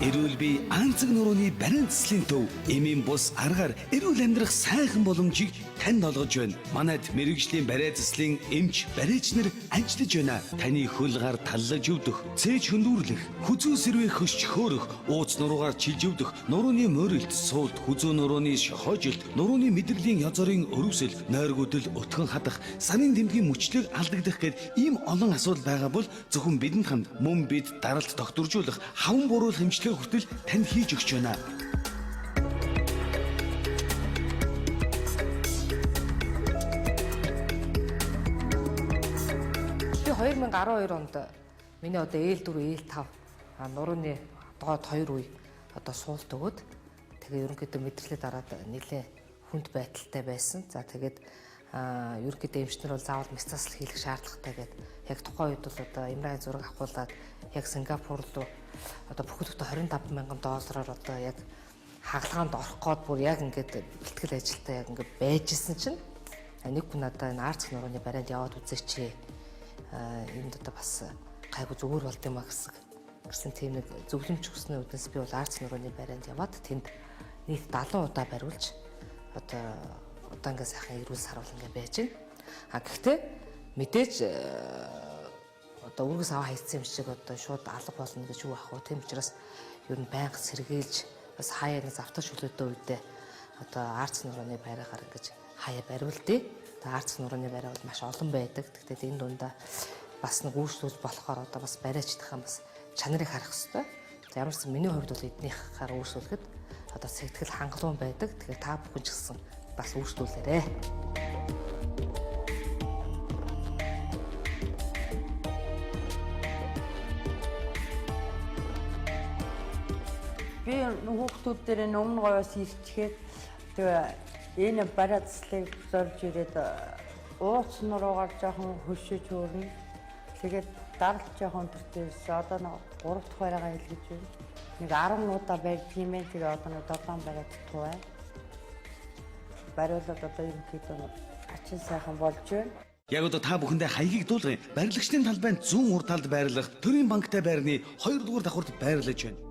Эрүүл бие анцэг нурууны бариан цэслийн төв эмийн бус аргаар эрүүл амьдрах сайхан боломжийг танд олгож байна. Манайд мэрэгжлийн бариа цэслийн эмч, бариач нар ажиллаж байна. Таны хөл гар таллаж өвдөх, цээж хөндүүрлэх, хүзүү сэрвээ хөсч хөөрөх, ууц нуруугаар чилж өвдөх, нурууны морилт, суулт, хүзүү нурууны шохоожилт, нурууны мэдрэлийн язорын өрөвсөл, нойргүүдэл өтгөн хадах, сарын тэмдгийн мөчлөг алдагдах гэд ийм олон асуудал байгаа бол зөвхөн бидэнд хамт мөн бид даралт докторжуулах, хаван буруул хэмжлэг хүртэл танд хийж өгч байна. Би 2012 онд миний одоо ээлдүр ээлтав нурууны доод 2 үе одоо суулт өгөөд тэгээ ерөнхийдөө мэдрэлээ дараад нэлээ хүнд байдалтай байсан. За тэгээд ерөнхийдөө эмчнэр бол заавал мэс засал хийх шаардлагатай гэдэг. Яг тухайн үед бол одоо MRI зураг авахуулаад яг Сингапур руу одоо бүхэлдээ 25 мянган доллараар одоо яг хагалгаанд орох гээд бүр яг ингээд бэлтгэл ажилтаа яг ингээд байжсэн чинь нэг хүн надаа энэ арц нурууны барианд яваад үзээч. Энд одоо бас гайгүй зүгээр болд юм а гэсэн тийм нэг зөвлөмж өгсөний үднэс би бол арц нурууны барианд яваад тэнд нийт 70 удаа бариулж одоо удаангаа сайхан эрүүл саруул ингээ байж байна. Гэхдээ мэдээж одоо үргэс аваа хайцсан юм шиг одоо шууд алга болно гэж юу ах вэ? Тийм учраас ер нь байнга сэргийлж бас хаяа нэг завтаа шүлөөдөө үедээ одоо арц нурууны байраагаар ингэж хаяа бариулдээ. Тэгээ арц нурууны байраа бол маш олон байдаг. Тэгтээ энэ дундаа бас нэг өөрчлөлт болохоор одоо бас бариачдахаа бас чанарыг харах хэрэгтэй. Ямар ч миний хувьд бол эднийхээ өөрчлөлөд одоо сэтгэл хангалуун байдаг. Тэгэхээр та бүхэн ч гэсэн бас өөрчлүүлээрэй. Би хүүхдүүд дээр өмнө гоёос ирчгээд тэгээ энэ барацлыг зорж ирээд ууц нуруугаар жоохон хөшөж хөөрнө. Тэгээд даралт жоохон төртөөс одоо 3 дахь байраага илгэж байна. Нэг 10 удаа барьдаг юм байна. Тэгээ одоо 7 бараад туй. Бариулаад одоо ерөнхийдөө ачин сайхан болж байна. Яг одоо та бүхэндээ хаягийг дуулгын барилгачдын талбайд зүүн урд талд байрлах Төрийн банктай байрны 2 дугаар давхурд байрлаж байна.